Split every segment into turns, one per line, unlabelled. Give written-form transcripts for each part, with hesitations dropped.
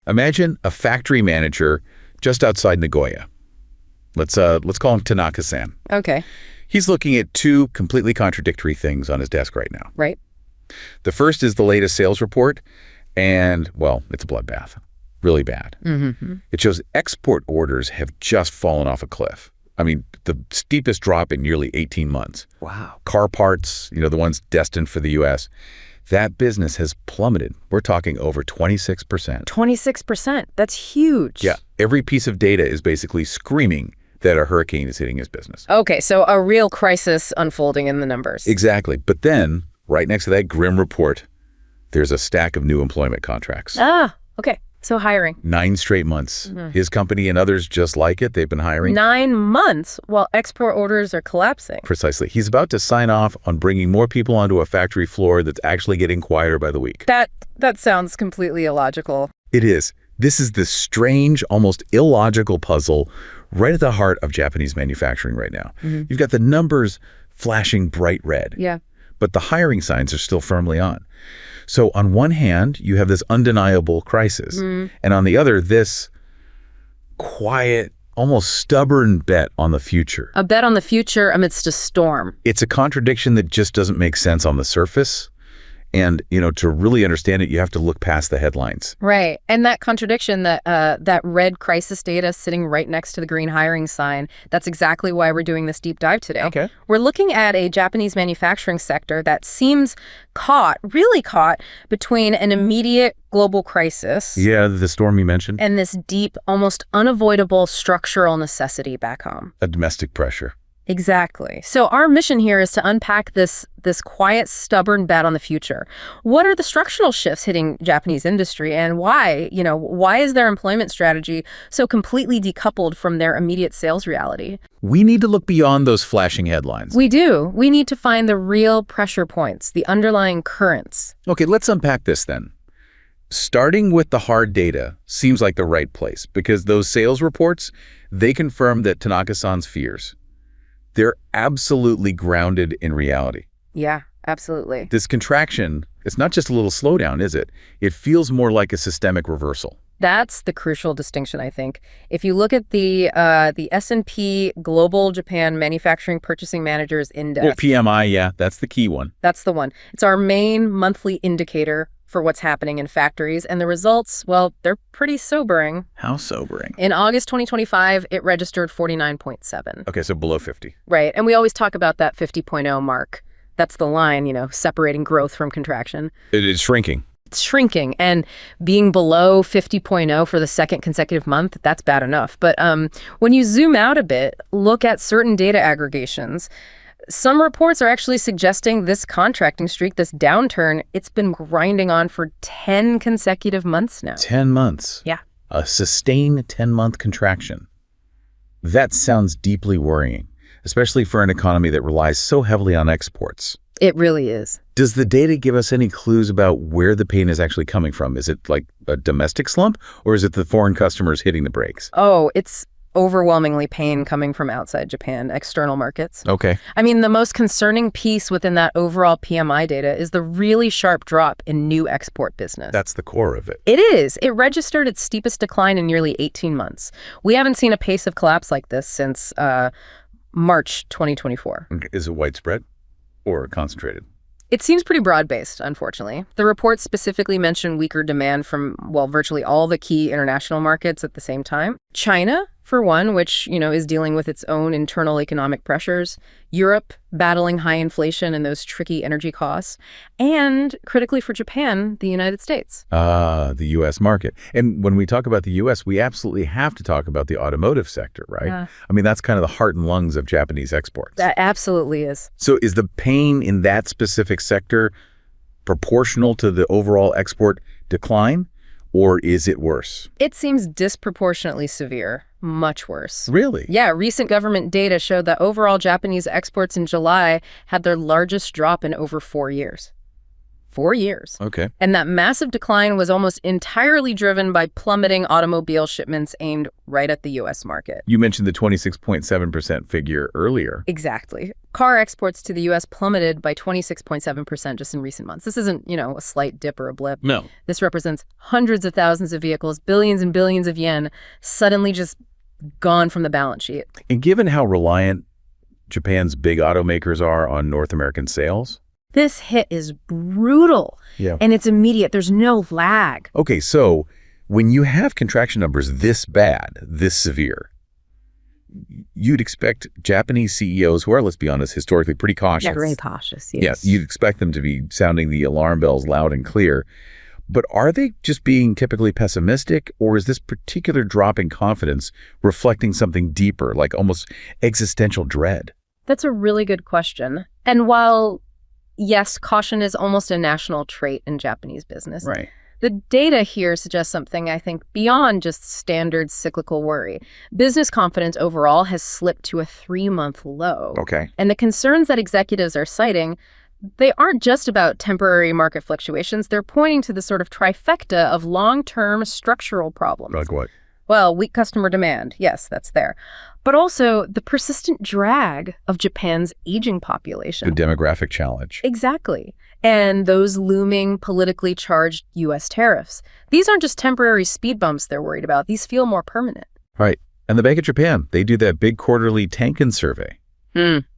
Imagine a factory manager just outside Nagoya. Let's call him Tanaka-san.
Okay.
He's looking at two completely contradictory things on his desk right now.
Right.
The first is the latest sales report, and, well, it's a bloodbath. Really bad.
Mm-hmm.
It shows export orders have just fallen off a cliff. I mean, the steepest drop in nearly 18 months.
Wow.
Car parts, the ones destined for the U.S., that business has plummeted. We're talking over 26%.
26%. That's huge.
Yeah. Every piece of data is basically screaming that a hurricane is hitting his business.
Okay, so a real crisis unfolding in the numbers.
Exactly. But then, right next to that grim report, there's a stack of new employment contracts.
Okay. So hiring.
9 straight months. His company and others just like it, they've been hiring.
9 months while export orders are collapsing.
Precisely. He's about to sign off on bringing more people onto a factory floor that's actually getting quieter by the week.
That sounds completely illogical.
It is. This is the strange, almost illogical puzzle right at the heart of Japanese manufacturing right now. You've got the numbers flashing bright red.
Yeah.
But the hiring signs are still firmly on. So on one hand, you have this undeniable crisis, and on the other, this quiet, almost stubborn bet on the future.
A bet on the future amidst a storm.
It's a contradiction that just doesn't make sense on the surface. And, to really understand it, you have to look past the headlines.
Right. And that contradiction, that red crisis data sitting right next to the green hiring sign, that's exactly why we're doing this deep dive today.
Okay.
We're looking at a Japanese manufacturing sector that seems really caught between an immediate global crisis.
Yeah, the storm you mentioned.
And this deep, almost unavoidable structural necessity back home.
A domestic pressure.
Exactly. So our mission here is to unpack this quiet, stubborn bet on the future. What are the structural shifts hitting Japanese industry, and why is their employment strategy so completely decoupled from their immediate sales reality?
We need to look beyond those flashing headlines.
We do. We need to find the real pressure points, the underlying currents.
Okay, let's unpack this then. Starting with the hard data seems like the right place, because those sales reports, they confirm that Tanaka-san's fears. They're absolutely grounded in reality.
Yeah, absolutely.
This contraction, it's not just a little slowdown, is it? It feels more like a systemic reversal.
That's the crucial distinction, I think. If you look at the S&P Global Japan Manufacturing Purchasing Managers Index.
Well, PMI, yeah, that's the key one.
That's the one. It's our main monthly indicator for what's happening in factories, and the results, well, they're pretty sobering.
How sobering?
In August 2025, it registered 49.7.
Okay, so below 50.
Right, and we always talk about that 50.0 mark. That's the line, separating growth from contraction.
It is shrinking.
It's shrinking, and being below 50.0 for the second consecutive month, that's bad enough. But when you zoom out a bit, look at certain data aggregations, some reports are actually suggesting this contracting streak, this downturn, it's been grinding on for 10 consecutive months now.
10 months?
Yeah.
A sustained 10-month contraction. That sounds deeply worrying, especially for an economy that relies so heavily on exports.
It really is.
Does the data give us any clues about where the pain is actually coming from? Is it like a domestic slump, or is it the foreign customers hitting the brakes?
Oh, it's overwhelmingly pain coming from outside Japan, external markets.
Okay.
I mean, the most concerning piece within that overall PMI data is the really sharp drop in new export business.
That's the core of it.
It is. It registered its steepest decline in nearly 18 months. We haven't seen a pace of collapse like this since March 2024.
Is it widespread or concentrated?
It seems pretty broad-based, unfortunately. The report specifically mentioned weaker demand from, virtually all the key international markets at the same time. China, for one, which, is dealing with its own internal economic pressures. Europe, battling high inflation and those tricky energy costs. And, critically for Japan, the United States.
The U.S. market. And when we talk about the U.S., we absolutely have to talk about the automotive sector, right? I mean, that's kind of the heart and lungs of Japanese exports.
That absolutely is.
So is the pain in that specific sector proportional to the overall export decline, or is it worse?
It seems disproportionately severe. Much worse.
Really?
Yeah, recent government data showed that overall Japanese exports in July had their largest drop in over 4 years. 4 years.
Okay.
And that massive decline was almost entirely driven by plummeting automobile shipments aimed right at the U.S. market.
You mentioned the 26.7% figure earlier.
Exactly. Car exports to the U.S. plummeted by 26.7% just in recent months. This isn't, a slight dip or a blip.
No.
This represents hundreds of thousands of vehicles, billions and billions of yen, suddenly just gone from the balance sheet.
And given how reliant Japan's big automakers are on North American sales,
this hit is brutal.
Yeah.
And it's immediate. There's no lag.
Okay, so when you have contraction numbers this bad, this severe, you'd expect Japanese CEOs, who are, let's be honest, historically pretty cautious.
Yeah, very cautious, yes.
Yeah, you'd expect them to be sounding the alarm bells loud and clear. But are they just being typically pessimistic, or is this particular drop in confidence reflecting something deeper, like almost existential dread?
That's a really good question. And while, yes, caution is almost a national trait in Japanese business,
Right.
the data here suggests something, I think, beyond just standard cyclical worry. Business confidence overall has slipped to a 3-month low.
Okay.
And the concerns that executives are citing, they aren't just about temporary market fluctuations. They're pointing to the sort of trifecta of long-term structural problems.
Like what?
Well, weak customer demand. Yes, that's there. But also the persistent drag of Japan's aging population.
The demographic challenge.
Exactly. And those looming politically charged U.S. tariffs. These aren't just temporary speed bumps they're worried about. These feel more permanent.
Right. And the Bank of Japan, they do that big quarterly Tankan survey.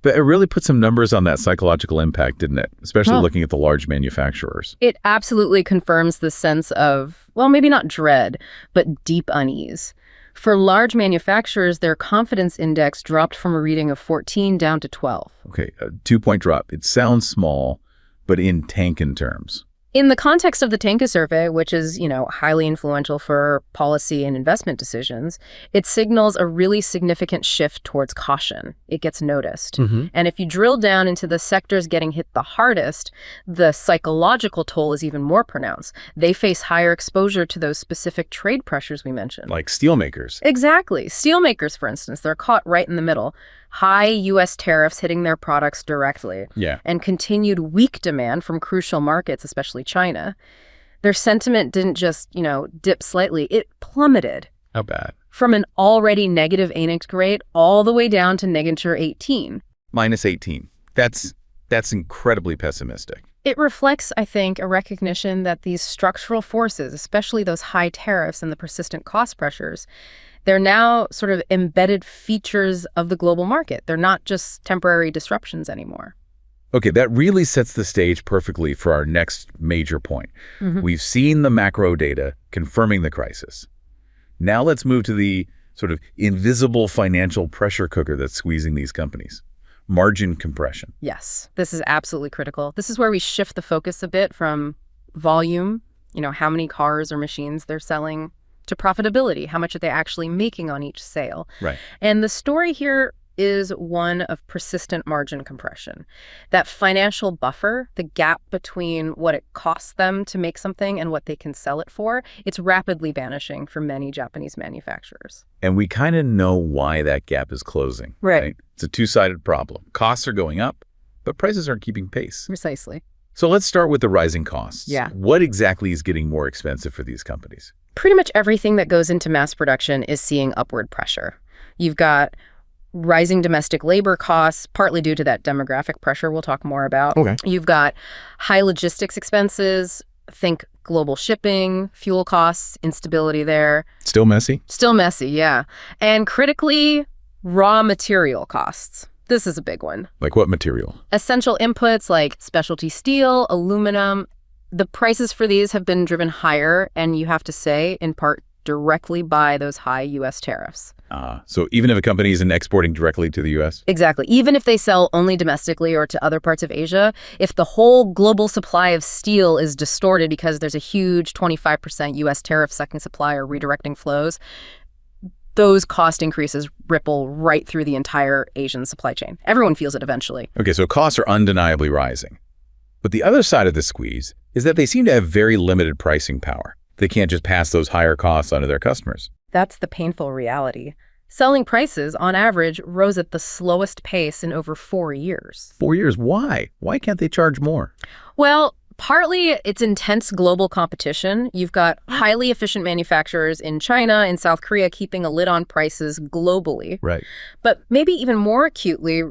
But it really put some numbers on that psychological impact, didn't it? Especially looking at the large manufacturers.
It absolutely confirms the sense of, well, maybe not dread, but deep unease. For large manufacturers, their confidence index dropped from a reading of 14 down to 12.
Okay, a 2-point drop. It sounds small, but in Tankan terms.
In the context of the Tanka survey, which is, highly influential for policy and investment decisions, it signals a really significant shift towards caution. It gets noticed. And if you drill down into the sectors getting hit the hardest, the psychological toll is even more pronounced. They face higher exposure to those specific trade pressures we mentioned.
Like steelmakers.
Exactly. Steelmakers, for instance, they're caught right in the middle. High U.S. tariffs hitting their products directly.
Yeah.
And continued weak demand from crucial markets, especially China. Their sentiment didn't just, dip slightly. It plummeted.
How bad?
From an already negative ANIX grade all the way down to negative 18.
Minus 18. That's incredibly pessimistic.
It reflects, I think, a recognition that these structural forces, especially those high tariffs and the persistent cost pressures, they're now sort of embedded features of the global market. They're not just temporary disruptions anymore.
Okay, that really sets the stage perfectly for our next major point. We've seen the macro data confirming the crisis. Now let's move to the sort of invisible financial pressure cooker that's squeezing these companies. Margin compression.
Yes, this is absolutely critical. This is where we shift the focus a bit from volume, how many cars or machines they're selling, to profitability. How much are they actually making on each sale?
Right.
And the story here is one of persistent margin compression. That financial buffer, the gap between what it costs them to make something and what they can sell it for, it's rapidly vanishing for many Japanese manufacturers.
And we kind of know why that gap is closing.
Right.
It's a two-sided problem. Costs are going up, but prices aren't keeping pace.
Precisely.
So let's start with the rising costs.
Yeah.
What exactly is getting more expensive for these companies?
Pretty much everything that goes into mass production is seeing upward pressure. You've got rising domestic labor costs, partly due to that demographic pressure we'll talk more about.
Okay.
You've got high logistics expenses, think global shipping, fuel costs, instability there.
Still messy?
Still messy, yeah. And critically, raw material costs. This is a big one.
Like what material?
Essential inputs like specialty steel, aluminum. The prices for these have been driven higher, and you have to say, in part, directly by those high U.S. tariffs.
So even if a company isn't exporting directly to the U.S.?
Exactly. Even if they sell only domestically or to other parts of Asia, if the whole global supply of steel is distorted because there's a huge 25% U.S. tariff-sucking supply or redirecting flows, those cost increases ripple right through the entire Asian supply chain. Everyone feels it eventually.
Okay, so costs are undeniably rising. But the other side of the squeeze is that they seem to have very limited pricing power. They can't just pass those higher costs onto their customers.
That's the painful reality. Selling prices, on average, rose at the slowest pace in over 4 years.
4 years? Why? Why can't they charge more?
Well, Partly, it's intense global competition. You've got highly efficient manufacturers in China and South Korea keeping a lid on prices globally.
Right.
But maybe even more acutely,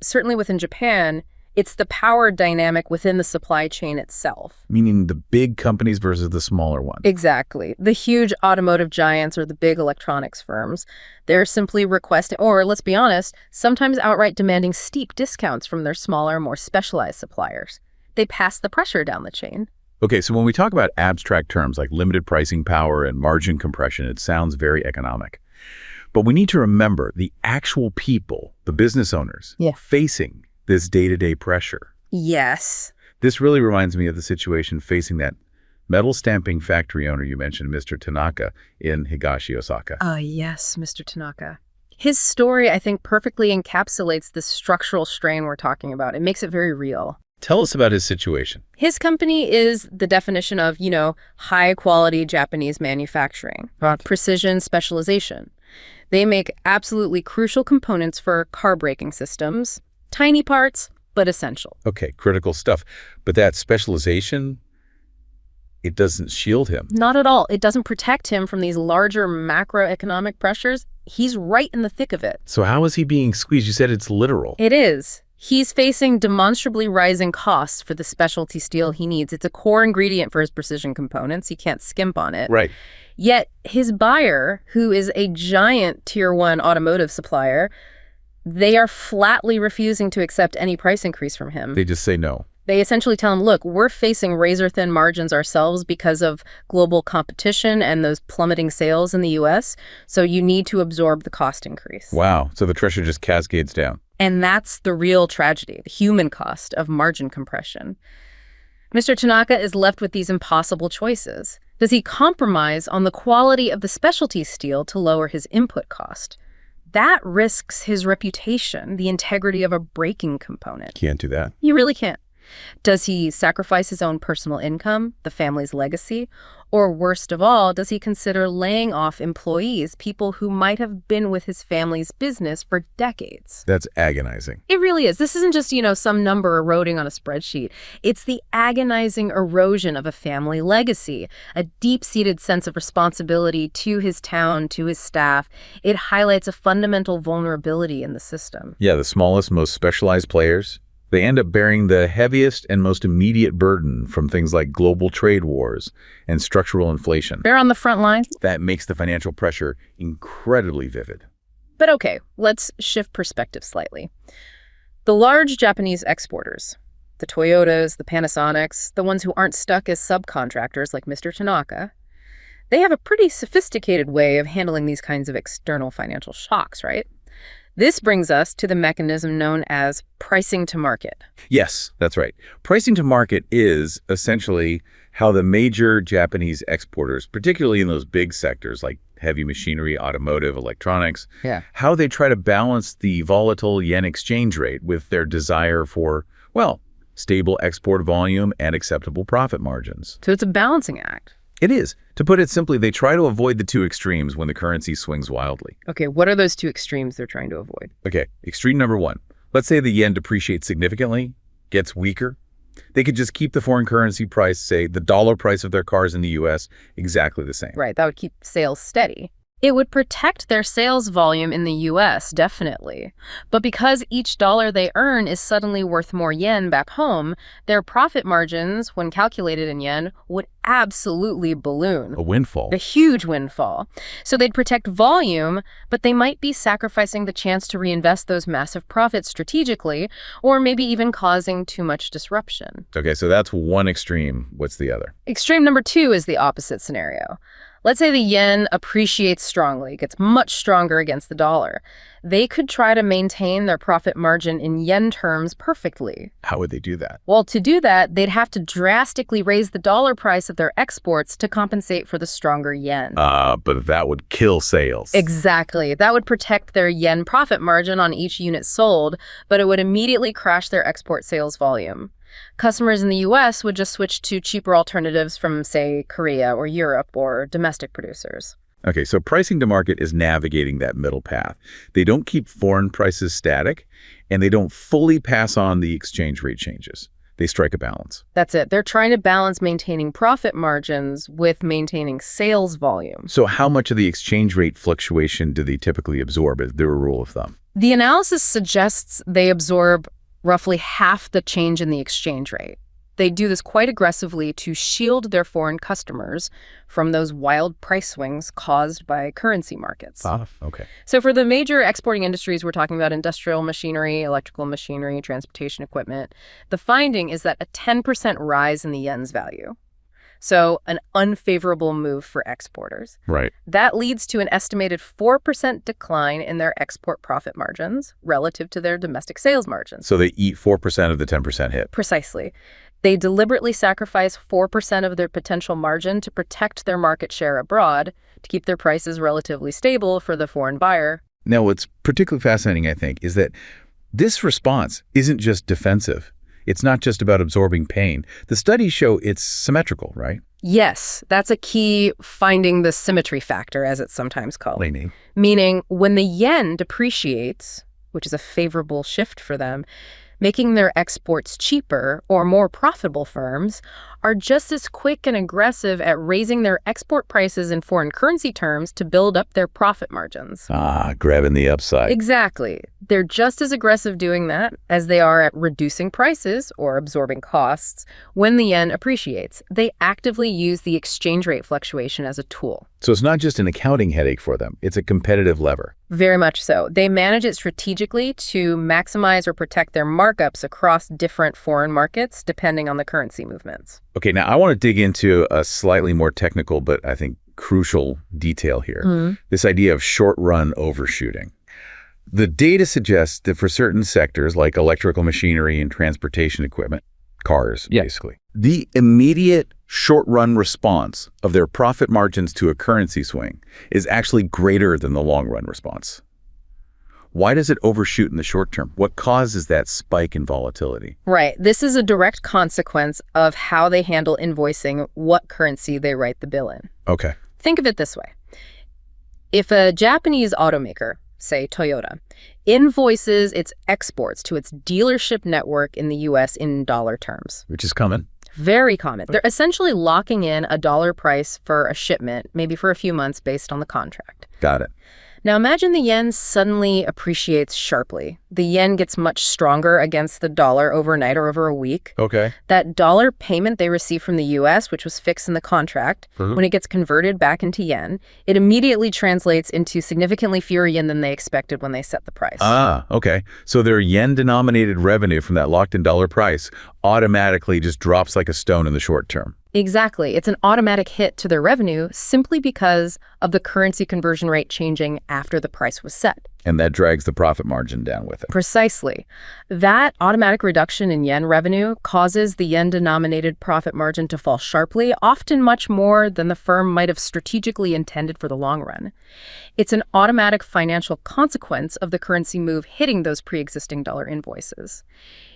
certainly within Japan, it's the power dynamic within the supply chain itself.
Meaning the big companies versus the smaller ones.
Exactly. The huge automotive giants or the big electronics firms, they're simply requesting, or let's be honest, sometimes outright demanding steep discounts from their smaller, more specialized suppliers. They pass the pressure down the chain.
Okay, so when we talk about abstract terms like limited pricing power and margin compression, it sounds very economic. But we need to remember the actual people, the business owners, facing this day-to-day pressure.
Yes.
This really reminds me of the situation facing that metal stamping factory owner you mentioned, Mr. Tanaka, in Higashi, Osaka.
Yes, Mr. Tanaka. His story, I think, perfectly encapsulates the structural strain we're talking about. It makes it very real.
Tell us about his situation.
His company is the definition of, high-quality Japanese manufacturing, precision specialization. They make absolutely crucial components for car braking systems. Tiny parts, but essential.
Okay, critical stuff. But that specialization, it doesn't shield him.
Not at all. It doesn't protect him from these larger macroeconomic pressures. He's right in the thick of it.
So how is he being squeezed? You said it's literal.
It is. He's facing demonstrably rising costs for the specialty steel he needs. It's a core ingredient for his precision components. He can't skimp on it.
Right.
Yet his buyer, who is a giant Tier 1 automotive supplier, they are flatly refusing to accept any price increase from him.
They just say no.
They essentially tell him, look, we're facing razor-thin margins ourselves because of global competition and those plummeting sales in the U.S., so you need to absorb the cost increase.
Wow. So the pressure just cascades down.
And that's the real tragedy, the human cost of margin compression. Mr. Tanaka is left with these impossible choices. Does he compromise on the quality of the specialty steel to lower his input cost? That risks his reputation, the integrity of a braking component.
Can't do that.
You really can't. Does he sacrifice his own personal income, the family's legacy? Or worst of all, does he consider laying off employees, people who might have been with his family's business for decades?
That's agonizing.
It really is. This isn't just, some number eroding on a spreadsheet. It's the agonizing erosion of a family legacy, a deep-seated sense of responsibility to his town, to his staff. It highlights a fundamental vulnerability in the system.
Yeah, the smallest, most specialized players, they end up bearing the heaviest and most immediate burden from things like global trade wars and structural inflation.
They're on the front lines.
That makes the financial pressure incredibly vivid.
But okay, let's shift perspective slightly. The large Japanese exporters, the Toyotas, the Panasonics, the ones who aren't stuck as subcontractors like Mr. Tanaka, they have a pretty sophisticated way of handling these kinds of external financial shocks, right? This brings us to the mechanism known as pricing to market.
Yes, that's right. Pricing to market is essentially how the major Japanese exporters, particularly in those big sectors like heavy machinery, automotive, electronics, how they try to balance the volatile yen exchange rate with their desire for, stable export volume and acceptable profit margins.
So it's a balancing act.
It is. To put it simply, they try to avoid the two extremes when the currency swings wildly.
Okay, what are those two extremes they're trying to avoid?
Okay, extreme number one. Let's say the yen depreciates significantly, gets weaker. They could just keep the foreign currency price, say the dollar price of their cars in the U.S., exactly the same.
Right, that would keep sales steady. It would protect their sales volume in the U.S., definitely. But because each dollar they earn is suddenly worth more yen back home, their profit margins, when calculated in yen, would absolutely balloon.
A windfall.
A huge windfall. So they'd protect volume, but they might be sacrificing the chance to reinvest those massive profits strategically, or maybe even causing too much disruption.
Okay, so that's one extreme. What's the other?
Extreme number two is the opposite scenario. Let's say the yen appreciates strongly, gets much stronger against the dollar. They could try to maintain their profit margin in yen terms perfectly.
How would they do that?
Well, to do that, they'd have to drastically raise the dollar price of their exports to compensate for the stronger yen.
But that would kill sales.
Exactly. That would protect their yen profit margin on each unit sold, but it would immediately crash their export sales volume. Customers in the U.S. would just switch to cheaper alternatives from, say, Korea or Europe or domestic producers.
Okay, so pricing to market is navigating that middle path. They don't keep foreign prices static, and they don't fully pass on the exchange rate changes. They strike a balance.
That's it. They're trying to balance maintaining profit margins with maintaining sales volume.
So how much of the exchange rate fluctuation do they typically absorb? Is there a rule of thumb?
The analysis suggests they absorb roughly half the change in the exchange rate. They do this quite aggressively to shield their foreign customers from those wild price swings caused by currency markets.
Okay.
So for the major exporting industries, we're talking about industrial machinery, electrical machinery, transportation equipment. The finding is that a 10% rise in the yen's value. So an unfavorable move for exporters.
Right.
That leads to an estimated 4% decline in their export profit margins relative to their domestic sales margins.
So they eat 4% of the 10% hit.
Precisely. They deliberately sacrifice 4% of their potential margin to protect their market share abroad, to keep their prices relatively stable for the foreign buyer.
Now, what's particularly fascinating, I think, is that this response isn't just defensive. It's not just about absorbing pain. The studies show it's symmetrical, right?
Yes, that's a key finding, the symmetry factor, as it's sometimes called.
Lainey.
Meaning, when the yen depreciates, which is a favorable shift for them, making their exports cheaper, or more profitable firms are just as quick and aggressive at raising their export prices in foreign currency terms to build up their profit margins.
Grabbing the upside.
Exactly. They're just as aggressive doing that as they are at reducing prices or absorbing costs when the yen appreciates. They actively use the exchange rate fluctuation as a tool.
So it's not just an accounting headache for them. It's a competitive lever.
Very much so. They manage it strategically to maximize or protect their markups across different foreign markets, depending on the currency movements.
Okay, now I want to dig into a slightly more technical, but I think crucial detail here. This idea of short-run overshooting. The data suggests that for certain sectors like electrical machinery and transportation equipment, cars, basically, the immediate short-run response of their profit margins to a currency swing is actually greater than the long-run response. Why does it overshoot in the short term? What causes that spike in volatility?
Right. This is a direct consequence of how they handle invoicing what currency they write the bill in.
Okay.
Think of it this way. If a Japanese automaker, say Toyota, invoices its exports to its dealership network in the U.S. in dollar terms.
Which is common.
Very common. They're essentially locking in a dollar price for a shipment, maybe for a few months based on the contract.
Got it.
Now imagine the yen suddenly appreciates sharply. The yen gets much stronger against the dollar overnight or over a week.
Okay.
That dollar payment they receive from the U.S., which was fixed in the contract, when it gets converted back into yen, it immediately translates into significantly fewer yen than they expected when they set the price.
Okay. So their yen-denominated revenue from that locked-in dollar price automatically just drops like a stone in the short term.
Exactly. It's an automatic hit to their revenue simply because of the currency conversion rate changing after the price was set.
And that drags the profit margin down with it.
Precisely. That automatic reduction in yen revenue causes the yen-denominated profit margin to fall sharply, often much more than the firm might have strategically intended for the long run. It's an automatic financial consequence of the currency move hitting those pre-existing dollar invoices.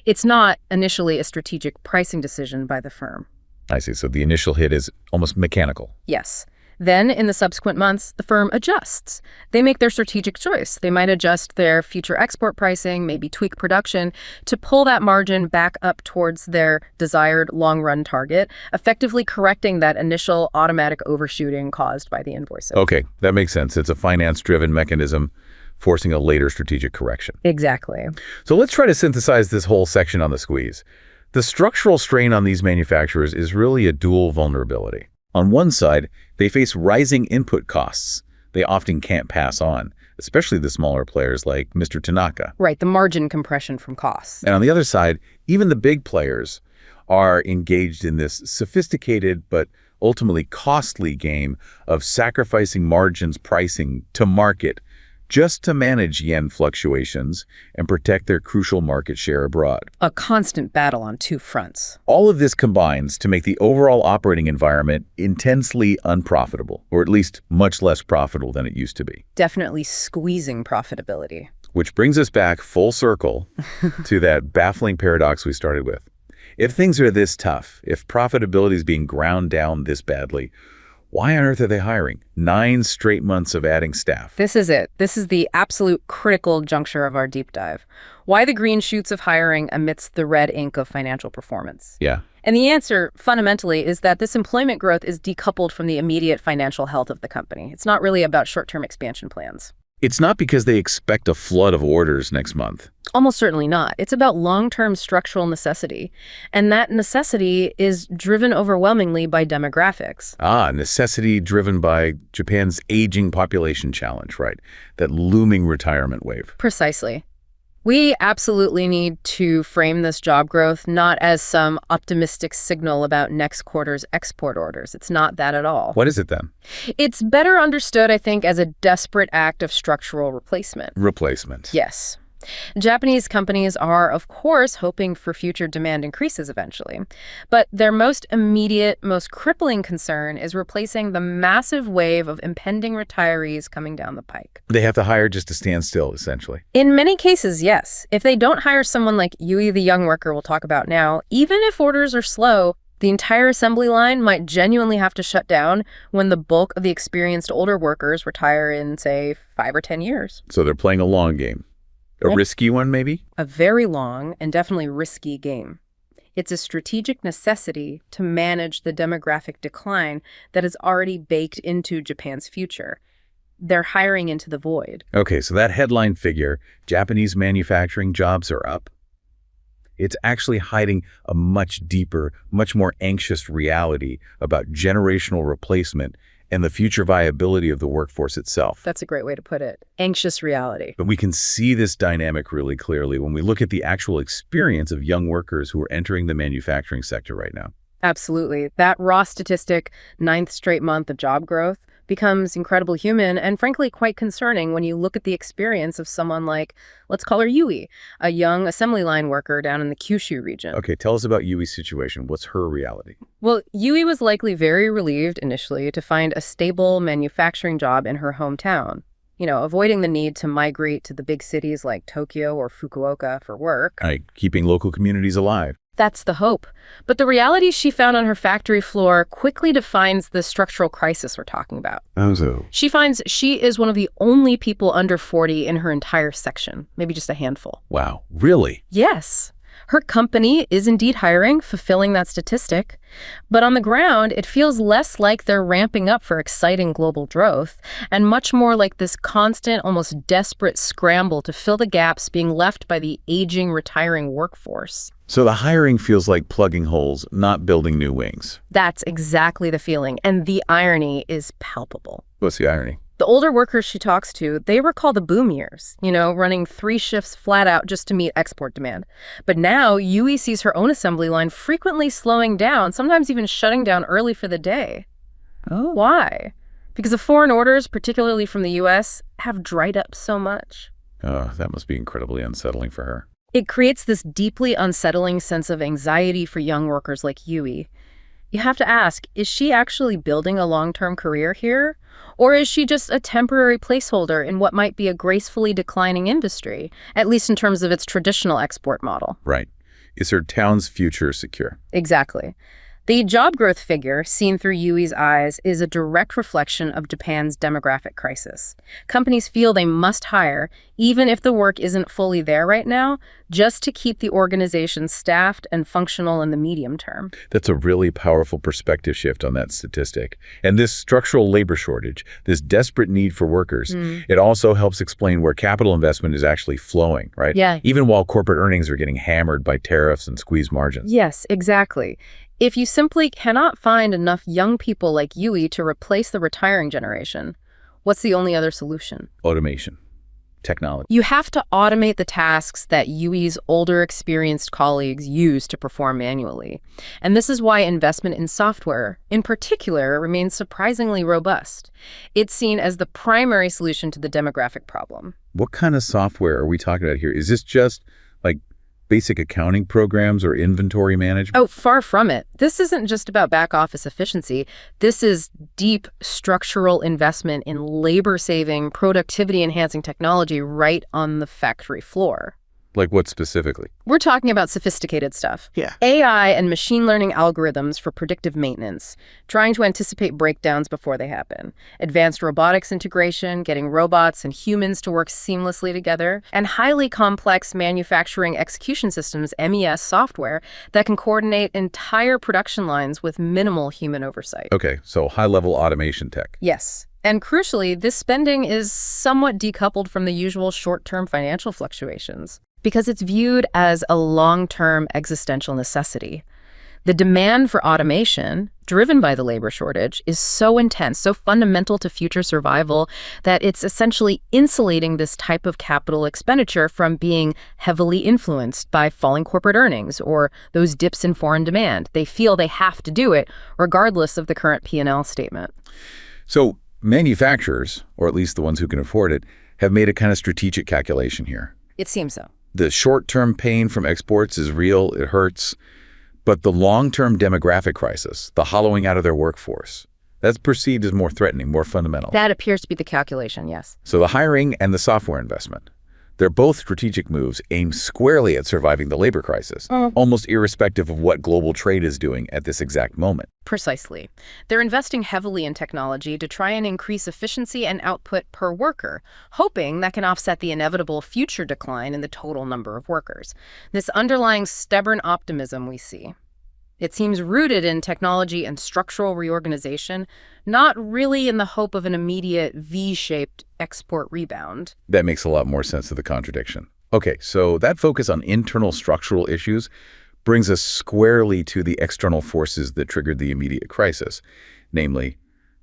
It's not initially a strategic pricing decision by the firm.
I see. So the initial hit is almost mechanical.
Yes. Then, in the subsequent months, the firm adjusts. They make their strategic choice. They might adjust their future export pricing, maybe tweak production, to pull that margin back up towards their desired long-run target, effectively correcting that initial automatic overshooting caused by the invoices.
Okay, that makes sense. It's a finance-driven mechanism forcing a later strategic correction.
Exactly.
So let's try to synthesize this whole section on the squeeze. The structural strain on these manufacturers is really a dual vulnerability. On one side, they face rising input costs they often can't pass on, especially the smaller players like Mr. Tanaka.
Right, the margin compression from costs.
And on the other side, even the big players are engaged in this sophisticated but ultimately costly game of sacrificing margins pricing to market just to manage yen fluctuations and protect their crucial market share abroad.
A constant battle on two fronts.
All of this combines to make the overall operating environment intensely unprofitable, or at least much less profitable than it used to be.
Definitely squeezing profitability.
Which brings us back full circle to that baffling paradox we started with. If things are this tough, if profitability is being ground down this badly, Why on earth are they hiring? 9 straight months of adding staff.
This is it. This is the absolute critical juncture of our deep dive. Why the green shoots of hiring amidst the red ink of financial performance?
Yeah.
And the answer, fundamentally, is that this employment growth is decoupled from the immediate financial health of the company. It's not really about short-term expansion plans.
It's not because they expect a flood of orders next month.
Almost certainly not. It's about long-term structural necessity. And that necessity is driven overwhelmingly by demographics.
Necessity driven by Japan's aging population challenge, right? That looming retirement wave.
Precisely. We absolutely need to frame this job growth not as some optimistic signal about next quarter's export orders. It's not that at all.
What is it then?
It's better understood, I think, as a desperate act of structural replacement.
Replacement.
Yes. Japanese companies are, of course, hoping for future demand increases eventually. But their most immediate, most crippling concern is replacing the massive wave of impending retirees coming down the pike.
They have to hire just to stand still, essentially.
In many cases, yes. If they don't hire someone like Yui, the young worker we'll talk about now, even if orders are slow, the entire assembly line might genuinely have to shut down when the bulk of the experienced older workers retire in, say, 5 or 10 years.
So they're playing a long game. A risky one, maybe?
A very long and definitely risky game. It's a strategic necessity to manage the demographic decline that is already baked into Japan's future. They're hiring into the void.
Okay, so that headline figure, Japanese manufacturing jobs are up, it's actually hiding a much deeper, much more anxious reality about generational replacement and the future viability of the workforce itself.
That's a great way to put it. Anxious reality.
But we can see this dynamic really clearly when we look at the actual experience of young workers who are entering the manufacturing sector right now.
Absolutely. That raw statistic, 9th straight month of job growth, becomes incredibly human and frankly quite concerning when you look at the experience of someone like, let's call her Yui, a young assembly line worker down in the Kyushu region.
Okay, tell us about Yui's situation. What's her reality?
Well, Yui was likely very relieved initially to find a stable manufacturing job in her hometown. Avoiding the need to migrate to the big cities like Tokyo or Fukuoka for work.
Keeping local communities alive.
That's the hope. But the reality she found on her factory floor quickly defines the structural crisis we're talking about.
Oh, so?
She finds she is one of the only people under 40 in her entire section, maybe just a handful.
Wow, really?
Yes. Her company is indeed hiring, fulfilling that statistic. But on the ground, it feels less like they're ramping up for exciting global growth and much more like this constant, almost desperate scramble to fill the gaps being left by the aging, retiring workforce.
So the hiring feels like plugging holes, not building new wings.
That's exactly the feeling, and the irony is palpable.
What's the irony?
The older workers she talks to, they recall the boom years, running 3 shifts flat out just to meet export demand. But now, Yui sees her own assembly line frequently slowing down, sometimes even shutting down early for the day.
Oh.
Why? Because the foreign orders, particularly from the U.S., have dried up so much.
Oh, that must be incredibly unsettling for her.
It creates this deeply unsettling sense of anxiety for young workers like Yui. You have to ask, is she actually building a long-term career here? Or is she just a temporary placeholder in what might be a gracefully declining industry, at least in terms of its traditional export model?
Right. Is her town's future secure?
Exactly. The job growth figure, seen through Yui's eyes, is a direct reflection of Japan's demographic crisis. Companies feel they must hire, even if the work isn't fully there right now, just to keep the organization staffed and functional in the medium term.
That's a really powerful perspective shift on that statistic. And this structural labor shortage, this desperate need for workers, it also helps explain where capital investment is actually flowing, right?
Yeah.
Even while corporate earnings are getting hammered by tariffs and squeezed margins.
Yes, exactly. If you simply cannot find enough young people like Yui to replace the retiring generation, what's the only other solution?
Automation. Technology.
You have to automate the tasks that Yui's older, experienced colleagues use to perform manually. And this is why investment in software, in particular, remains surprisingly robust. It's seen as the primary solution to the demographic problem.
What kind of software are we talking about here? Is this just like basic accounting programs or inventory management?
Oh, far from it. This isn't just about back office efficiency. This is deep structural investment in labor-saving, productivity-enhancing technology right on the factory floor.
Like what specifically?
We're talking about sophisticated stuff.
Yeah.
AI and machine learning algorithms for predictive maintenance, trying to anticipate breakdowns before they happen. Advanced robotics integration, getting robots and humans to work seamlessly together, and highly complex manufacturing execution systems, MES software, that can coordinate entire production lines with minimal human oversight.
Okay, so high-level automation tech.
Yes. And crucially, this spending is somewhat decoupled from the usual short-term financial fluctuations, because it's viewed as a long-term existential necessity. The demand for automation, driven by the labor shortage, is so intense, so fundamental to future survival, that it's essentially insulating this type of capital expenditure from being heavily influenced by falling corporate earnings or those dips in foreign demand. They feel they have to do it, regardless of the current P&L statement.
So manufacturers, or at least the ones who can afford it, have made a kind of strategic calculation here.
It seems so.
The short-term pain from exports is real, it hurts, but the long-term demographic crisis, the hollowing out of their workforce, that's perceived as more threatening, more fundamental.
That appears to be the calculation, yes.
So the hiring and the software investment, they're both strategic moves aimed squarely at surviving the labor crisis, almost irrespective of what global trade is doing at this exact moment.
Precisely. They're investing heavily in technology to try and increase efficiency and output per worker, hoping that can offset the inevitable future decline in the total number of workers. This underlying stubborn optimism we see, it seems rooted in technology and structural reorganization, not really in the hope of an immediate V-shaped export rebound.
That makes a lot more sense of the contradiction. Okay, so that focus on internal structural issues brings us squarely to the external forces that triggered the immediate crisis, namely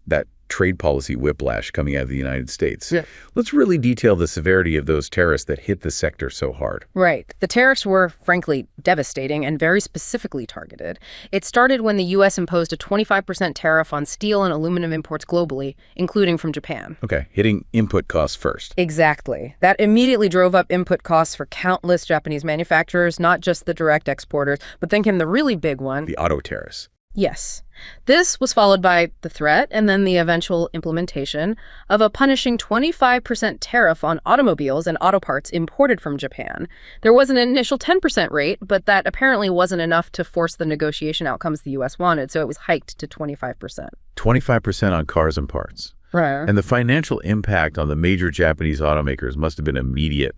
that trade policy whiplash coming out of the United States.
Yeah.
Let's really detail the severity of those tariffs that hit the sector so hard.
Right. The tariffs were, frankly, devastating and very specifically targeted. It started when the U.S. imposed a 25% tariff on steel and aluminum imports globally, including from Japan.
Okay, hitting input costs first.
Exactly. That immediately drove up input costs for countless Japanese manufacturers, not just the direct exporters, but then came the really big one.
The auto tariffs.
Yes. This was followed by the threat and then the eventual implementation of a punishing 25% tariff on automobiles and auto parts imported from Japan. There was an initial 10% rate, but that apparently wasn't enough to force the negotiation outcomes the U.S. wanted, so it was hiked to 25%.
25% on cars and parts.
Right.
And the financial impact on the major Japanese automakers must have been immediate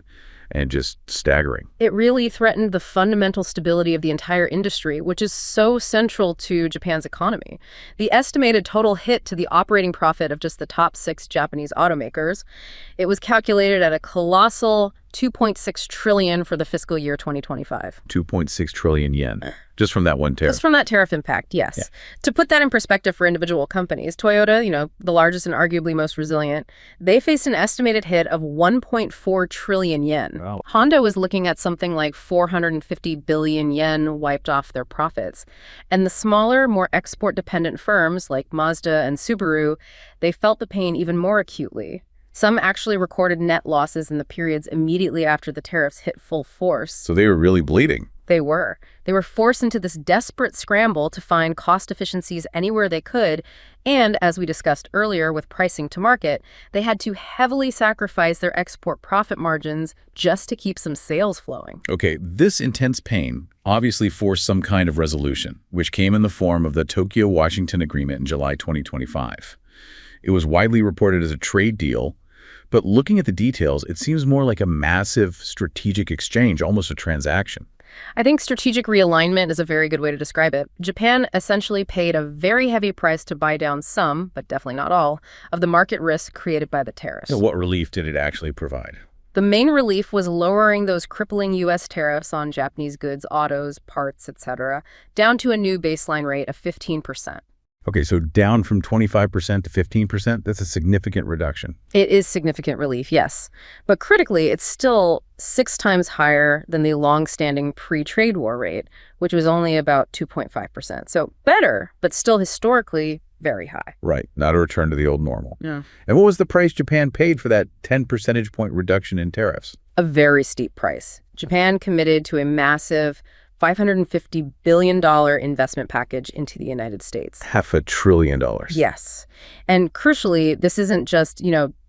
and just staggering.
It really threatened the fundamental stability of the entire industry, which is so central to Japan's economy. The estimated total hit to the operating profit of just the top 6 Japanese automakers, it was calculated at a colossal 2.6 trillion for the fiscal year 2025.
2.6 trillion yen, just from that one tariff.
Just from that tariff impact, yes. Yeah. To put that in perspective for individual companies, Toyota, the largest and arguably most resilient, they faced an estimated hit of 1.4 trillion yen.
Wow.
Honda was looking at something like 450 billion yen wiped off their profits. And the smaller, more export-dependent firms like Mazda and Subaru, they felt the pain even more acutely. Some actually recorded net losses in the periods immediately after the tariffs hit full force.
So they were really bleeding.
They were. They were forced into this desperate scramble to find cost efficiencies anywhere they could. And as we discussed earlier with pricing to market, they had to heavily sacrifice their export profit margins just to keep some sales flowing.
Okay, this intense pain obviously forced some kind of resolution, which came in the form of the Tokyo-Washington Agreement in July 2025. It was widely reported as a trade deal, but looking at the details, it seems more like a massive strategic exchange, almost a transaction.
I think strategic realignment is a very good way to describe it. Japan essentially paid a very heavy price to buy down some, but definitely not all, of the market risk created by the tariffs.
What relief did it actually provide?
The main relief was lowering those crippling U.S. tariffs on Japanese goods, autos, parts, etc., down to a new baseline rate of 15%.
Okay, so down from 25% to 15%, that's a significant reduction.
It is significant relief, yes. But critically, it's still 6 times higher than the long-standing pre-trade war rate, which was only about 2.5%. So better, but still historically very high.
Right, not a return to the old normal.
Yeah.
And what was the price Japan paid for that 10 percentage point reduction in tariffs?
A very steep price. Japan committed to a massive $550 billion investment package into the United States.
$500 billion.
Yes. And crucially, this isn't just,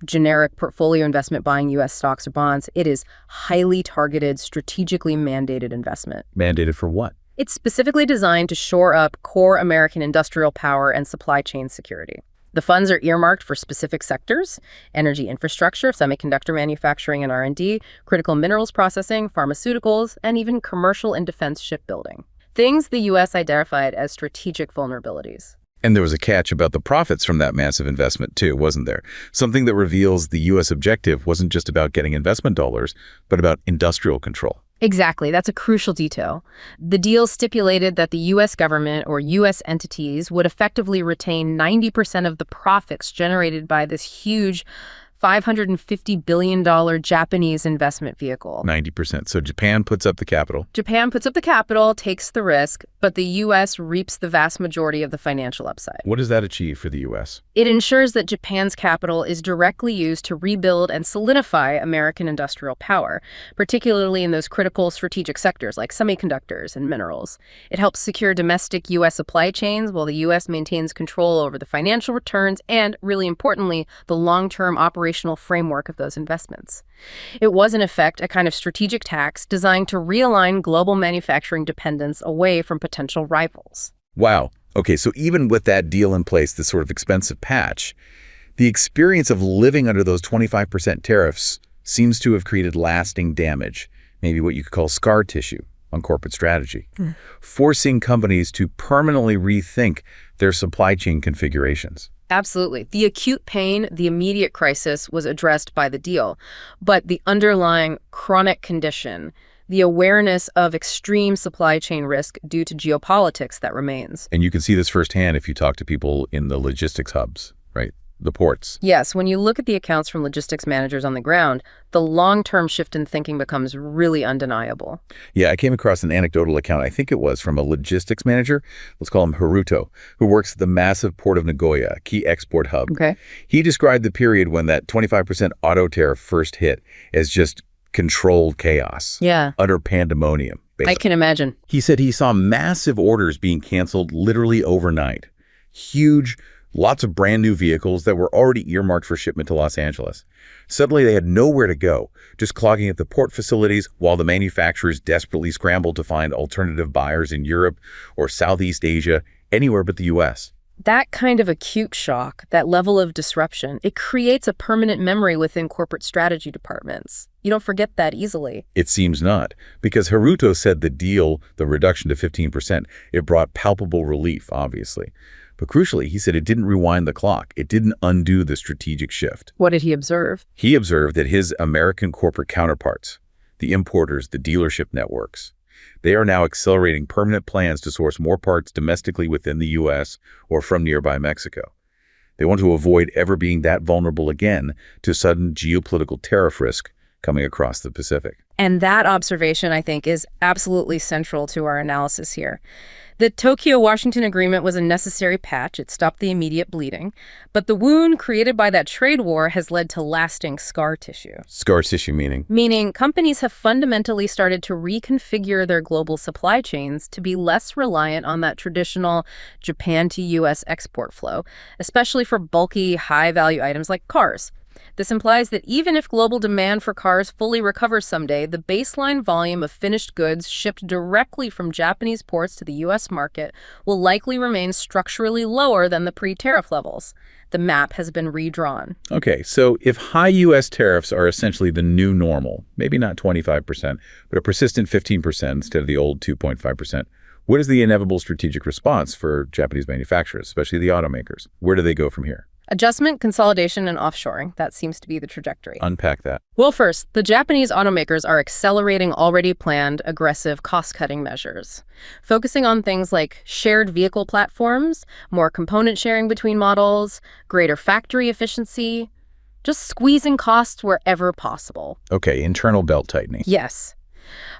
generic portfolio investment buying U.S. stocks or bonds. It is highly targeted, strategically mandated investment.
Mandated for what?
It's specifically designed to shore up core American industrial power and supply chain security. The funds are earmarked for specific sectors: energy infrastructure, semiconductor manufacturing and R&D, critical minerals processing, pharmaceuticals, and even commercial and defense shipbuilding. Things the U.S. identified as strategic vulnerabilities.
And there was a catch about the profits from that massive investment too, wasn't there? Something that reveals the U.S. objective wasn't just about getting investment dollars, but about industrial control.
Exactly. That's a crucial detail. The deal stipulated that the U.S. government or U.S. entities would effectively retain 90% of the profits generated by this huge $550 billion Japanese investment vehicle.
90%. So Japan puts up the capital.
Japan puts up the capital, takes the risk, but the U.S. reaps the vast majority of the financial upside.
What does that achieve for the U.S.?
It ensures that Japan's capital is directly used to rebuild and solidify American industrial power, particularly in those critical strategic sectors like semiconductors and minerals. It helps secure domestic U.S. supply chains while the U.S. maintains control over the financial returns and, really importantly, the long-term operational framework of those investments. It was, in effect, a kind of strategic tax designed to realign global manufacturing dependence away from potential rivals.
Wow. Okay, so even with that deal in place, this sort of expensive patch, the experience of living under those 25% tariffs seems to have created lasting damage, maybe what you could call scar tissue on corporate strategy, forcing companies to permanently rethink their supply chain configurations.
Absolutely. The acute pain, the immediate crisis was addressed by the deal, but the underlying chronic condition, the awareness of extreme supply chain risk due to geopolitics, that remains.
And you can see this firsthand if you talk to people in the logistics hubs, right? The ports.
Yes, when you look at the accounts from logistics managers on the ground, the long-term shift in thinking becomes really undeniable.
Yeah, I came across an anecdotal account, I think it was from a logistics manager, let's call him Haruto, who works at the massive port of Nagoya, a key export hub.
Okay.
He described the period when that 25% auto tariff first hit as just controlled chaos.
Yeah.
Utter pandemonium, basically.
I can imagine.
He said he saw massive orders being canceled literally overnight. Huge, lots of brand new vehicles that were already earmarked for shipment to Los Angeles. Suddenly they had nowhere to go, just clogging at the port facilities while the manufacturers desperately scrambled to find alternative buyers in Europe or Southeast Asia, anywhere but the U.S.
That kind of acute shock, that level of disruption, it creates a permanent memory within corporate strategy departments. You don't forget that easily.
It seems not, because Haruto said the deal, the reduction to 15%, it brought palpable relief, obviously. But crucially, he said it didn't rewind the clock. It didn't undo the strategic shift.
What did he observe?
He observed that his American corporate counterparts, the importers, the dealership networks, they are now accelerating permanent plans to source more parts domestically within the U.S. or from nearby Mexico. They want to avoid ever being that vulnerable again to sudden geopolitical tariff risk coming across the Pacific.
And that observation, I think, is absolutely central to our analysis here. The Tokyo-Washington Agreement was a necessary patch. It stopped the immediate bleeding. But the wound created by that trade war has led to lasting scar tissue.
Scar tissue meaning?
Meaning companies have fundamentally started to reconfigure their global supply chains to be less reliant on that traditional Japan to U.S. export flow, especially for bulky, high-value items like cars. This implies that even if global demand for cars fully recovers someday, the baseline volume of finished goods shipped directly from Japanese ports to the U.S. market will likely remain structurally lower than the pre-tariff levels. The map has been redrawn.
Okay, so if high U.S. tariffs are essentially the new normal, maybe not 25%, but a persistent 15% instead of the old 2.5%, what is the inevitable strategic response for Japanese manufacturers, especially the automakers? Where do they go from here?
Adjustment, consolidation, and offshoring. That seems to be the trajectory.
Unpack that.
Well, first, the Japanese automakers are accelerating already planned aggressive cost-cutting measures, focusing on things like shared vehicle platforms, more component sharing between models, greater factory efficiency, just squeezing costs wherever possible.
Okay, internal belt tightening.
Yes.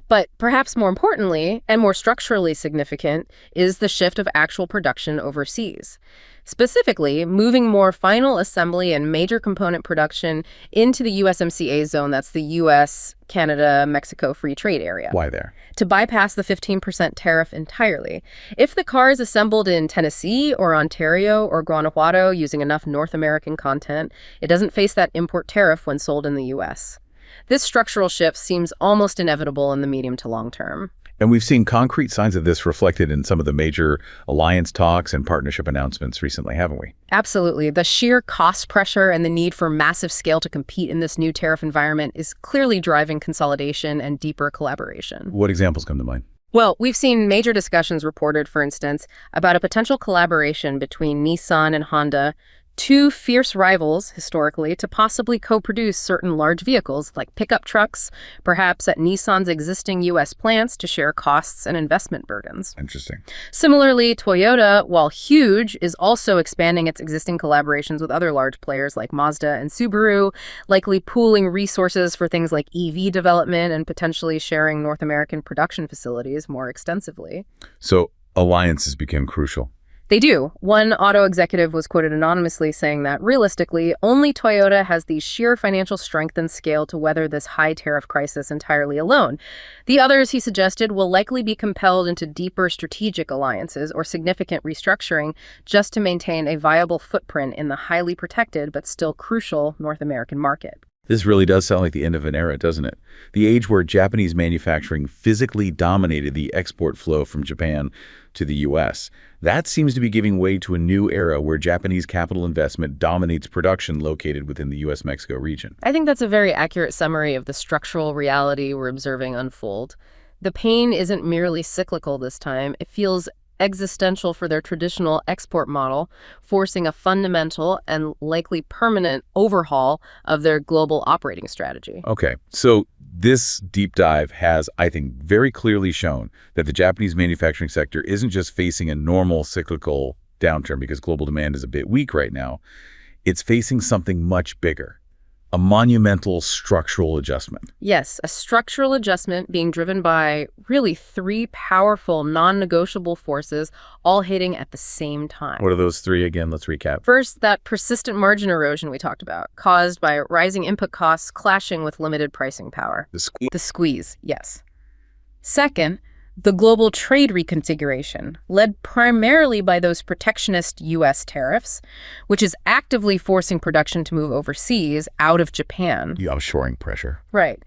But perhaps more importantly, and more structurally significant, is the shift of actual production overseas. Specifically, moving more final assembly and major component production into the USMCA zone, that's the US, Canada, Mexico Free Trade Area.
Why there?
To bypass the 15% tariff entirely. If the car is assembled in Tennessee or Ontario or Guanajuato using enough North American content, it doesn't face that import tariff when sold in the US. This structural shift seems almost inevitable in the medium to long term.
And we've seen concrete signs of this reflected in some of the major alliance talks and partnership announcements recently, haven't we?
Absolutely. The sheer cost pressure and the need for massive scale to compete in this new tariff environment is clearly driving consolidation and deeper collaboration.
What examples come to mind?
Well, we've seen major discussions reported, for instance, about a potential collaboration between Nissan and Honda, two fierce rivals, historically, to possibly co-produce certain large vehicles, like pickup trucks, perhaps at Nissan's existing U.S. plants to share costs and investment burdens.
Interesting.
Similarly, Toyota, while huge, is also expanding its existing collaborations with other large players like Mazda and Subaru, likely pooling resources for things like EV development and potentially sharing North American production facilities more extensively.
So alliances become crucial.
They do. One auto executive was quoted anonymously saying that, realistically, only Toyota has the sheer financial strength and scale to weather this high tariff crisis entirely alone. The others, he suggested, will likely be compelled into deeper strategic alliances or significant restructuring just to maintain a viable footprint in the highly protected but still crucial North American market.
This really does sound like the end of an era, doesn't it? The age where Japanese manufacturing physically dominated the export flow from Japan to the U.S. That seems to be giving way to a new era where Japanese capital investment dominates production located within the U.S.-Mexico region.
I think that's a very accurate summary of the structural reality we're observing unfold. The pain isn't merely cyclical this time. It feels existential for their traditional export model, forcing a fundamental and likely permanent overhaul of their global operating strategy.
Okay, so this deep dive has, I think, very clearly shown that the Japanese manufacturing sector isn't just facing a normal cyclical downturn because global demand is a bit weak right now. It's facing something much bigger. A monumental structural adjustment.
Yes, a structural adjustment being driven by really three powerful, non-negotiable forces all hitting at the same time.
What are those three again? Let's recap.
First, that persistent margin erosion we talked about, caused by rising input costs clashing with limited pricing power. The squeeze, yes. Second, the global trade reconfiguration, led primarily by those protectionist U.S. tariffs, which is actively forcing production to move overseas, out of Japan.
The offshoring pressure.
Right.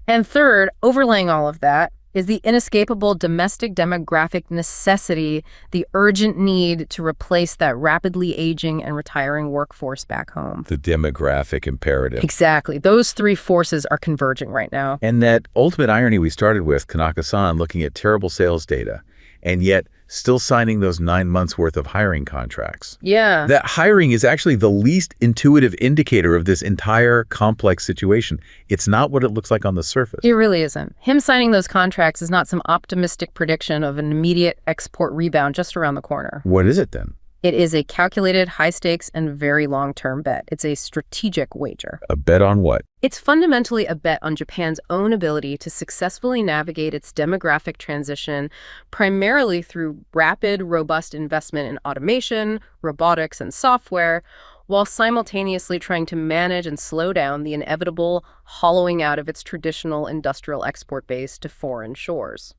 And third, overlaying all of that, is the inescapable domestic demographic necessity, the urgent need to replace that rapidly aging and retiring workforce back home.
The demographic imperative.
Exactly. Those three forces are converging right now.
And that ultimate irony we started with, Tanaka-san looking at terrible sales data, and yet still signing those 9 months worth of hiring contracts.
Yeah.
That hiring is actually the least intuitive indicator of this entire complex situation. It's not what it looks like on the surface.
It really isn't. Him signing those contracts is not some optimistic prediction of an immediate export rebound just around the corner.
What is it then?
It is a calculated, high-stakes, and very long-term bet. It's a strategic wager.
A bet on what?
It's fundamentally a bet on Japan's own ability to successfully navigate its demographic transition, primarily through rapid, robust investment in automation, robotics, and software, while simultaneously trying to manage and slow down the inevitable hollowing out of its traditional industrial export base to foreign shores.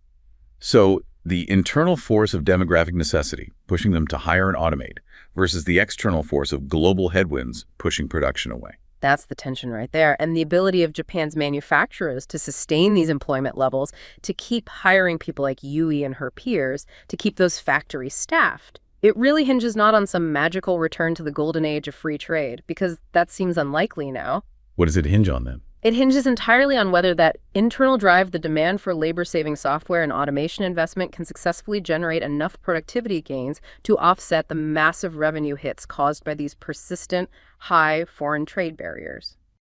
So, the internal force of demographic necessity, pushing them to hire and automate, versus the external force of global headwinds, pushing production away.
That's the tension right there. And the ability of Japan's manufacturers to sustain these employment levels, to keep hiring people like Yui and her peers, to keep those factories staffed. It really hinges not on some magical return to the golden age of free trade, because that seems unlikely now.
What does it hinge on then?
It hinges entirely on whether that internal drive, the demand for labor-saving software and automation investment, can successfully generate enough productivity gains to offset the massive revenue hits caused by these persistent, high foreign trade barriers.